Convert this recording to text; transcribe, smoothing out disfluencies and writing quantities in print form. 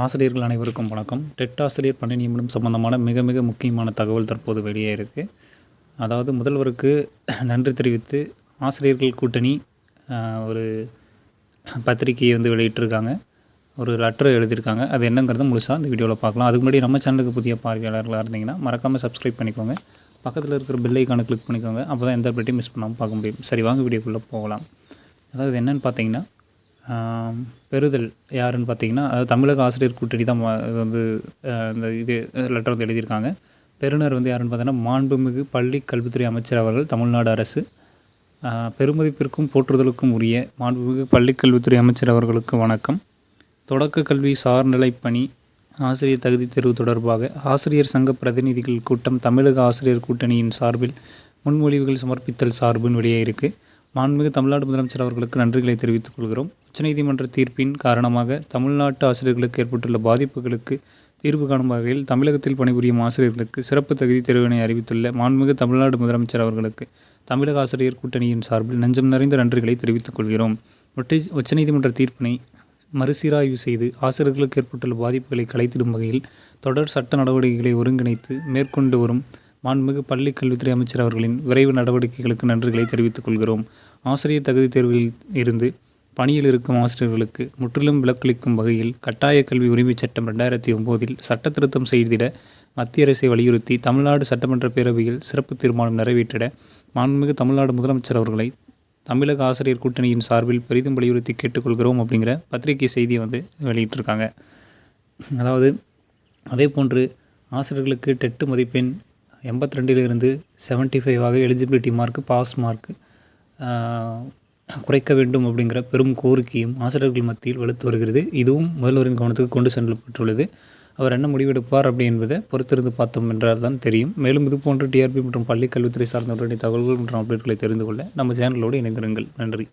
ஆசிரியர்கள் அனைவருக்கும் வணக்கம். டெட் ஆசிரியர் பணி நியமனம் சம்பந்தமான மிக முக்கியமான தகவல் தற்போது வெளியே இருக்குது. அதாவது முதல்வருக்கு நன்றி தெரிவித்து ஆசிரியர்கள் கூட்டணி ஒரு பத்திரிகையை வெளியிட்டிருக்காங்க. ஒரு லெட்டர் எழுதியிருக்காங்க. அது என்னங்கிறத முழுசாக இந்த வீடியோவில் பார்க்கலாம். அதுக்கு முன்னாடி நம்ம சேனலுக்கு புதிய பார்வையாளர்களாக இருந்தீங்கன்னா மறக்காமல் சப்ஸ்கிரைப் பண்ணிக்கோங்க. பக்கத்தில் இருக்கிற பெல் ஐக்கானை கிளிக் பண்ணிக்கோங்க. அப்போ தான் எந்த அப்டேட்டையும் மிஸ் பண்ணாமல் பார்க்க முடியும். சரி, வாங்க வீடியோக்குள்ளே போகலாம். அதாவது என்னென்னு பார்த்தீங்கன்னா, பெறுதல் யாருன்னு பார்த்தீங்கன்னா, தமிழக ஆசிரியர் கூட்டணி தான் இந்த லெட்டர் எழுதியிருக்காங்க. பெறுநர் யாருன்னு பார்த்தீங்கன்னா, மாண்புமிகு பள்ளி கல்வித்துறை அமைச்சர் அவர்கள், தமிழ்நாடு அரசு. பெருமதிப்பிற்கும் போற்றுதலுக்கும் உரிய மாண்புமிகு பள்ளி கல்வித்துறை அமைச்சர் அவர்களுக்கு வணக்கம். தொடக்க கல்வி சார்நிலை பணி ஆசிரியர் தகுதி தேர்வு தொடர்பாக ஆசிரியர் சங்க பிரதிநிதிகள் கூட்டம் தமிழக ஆசிரியர் கூட்டணியின் சார்பில் முன்மொழிவுகள் சமர்ப்பித்தல் சார்பின் வெளியே இருக்குது. மாண்புமிகு தமிழ்நாடு முதலமைச்சர் அவர்களுக்கு நன்றிகளை தெரிவித்துக் கொள்கிறோம். உச்சநீதிமன்ற தீர்ப்பின் காரணமாக தமிழ்நாட்டு ஆசிரியர்களுக்கு ஏற்பட்டுள்ள பாதிப்புகளுக்கு தீர்வு காணும் வகையில் தமிழகத்தில் பணிபுரியும் ஆசிரியர்களுக்கு சிறப்பு தகுதி தேர்வினை அறிவித்துள்ள மாண்புமிகு தமிழ்நாடு முதலமைச்சர் அவர்களுக்கு தமிழக ஆசிரியர் கூட்டணியின் சார்பில் நெஞ்சம் நிறைந்த நன்றிகளை தெரிவித்துக் கொள்கிறோம். உச்சநீதிமன்ற தீர்ப்பினை மறுசீராய்வு செய்து ஆசிரியர்களுக்கு ஏற்பட்டுள்ள பாதிப்புகளை களைத்திடும் வகையில் தொடர் சட்ட நடவடிக்கைகளை ஒருங்கிணைத்து மேற்கொண்டு வரும் மாண்புமிகு பள்ளி கல்வித்துறை அமைச்சர் அவர்களின் விரைவு நடவடிக்கைகளுக்கு நன்றிகளை தெரிவித்துக் கொள்கிறோம். ஆசிரியர் தகுதி தேர்வில் இருந்து பணியில் இருக்கும் ஆசிரியர்களுக்கு முற்றிலும் விலக்களிக்கும் வகையில் கட்டாய கல்வி உரிமைச் சட்டம் 2009 சட்ட திருத்தம் செய்திட மத்திய அரசை வலியுறுத்தி தமிழ்நாடு சட்டமன்ற பேரவையில் சிறப்பு தீர்மானம் நிறைவேற்றிட மாண்புமிகு தமிழ்நாடு முதலமைச்சர் அவர்களை தமிழக ஆசிரியர் கூட்டணியின் சார்பில் பெரிதும் வலியுறுத்தி கேட்டுக்கொள்கிறோம் அப்படிங்கிற பத்திரிகை செய்தியை வெளியிட்டிருக்காங்க. அதாவது அதே போன்று ஆசிரியர்களுக்கு டெட்டு மதிப்பெண் 82 75 எலிஜிபிலிட்டி மார்க்கு, பாஸ் மார்க்கு குறைக்க வேண்டும் அப்படிங்கிற பெரும் கோரிக்கையும் ஆசிரியர்கள் மத்தியில் வலுத்து வருகிறது. இதுவும் முதல்வரின் கவனத்துக்கு கொண்டு செல்லப்பட்டுள்ளது. அவர் என்ன முடிவெடுப்பார் அப்படி என்பதை பொறுத்திருந்து பார்த்தோம் என்றால் தான் தெரியும். மேலும் இதுபோன்ற டிஆர்பி மற்றும் பள்ளி கல்வித்துறை சார்ந்த தகவல்கள் மற்றும் அப்டேட்களை தெரிந்து கொள்ள நம்ம சேனலோடு இணைந்திருங்கள். நன்றி.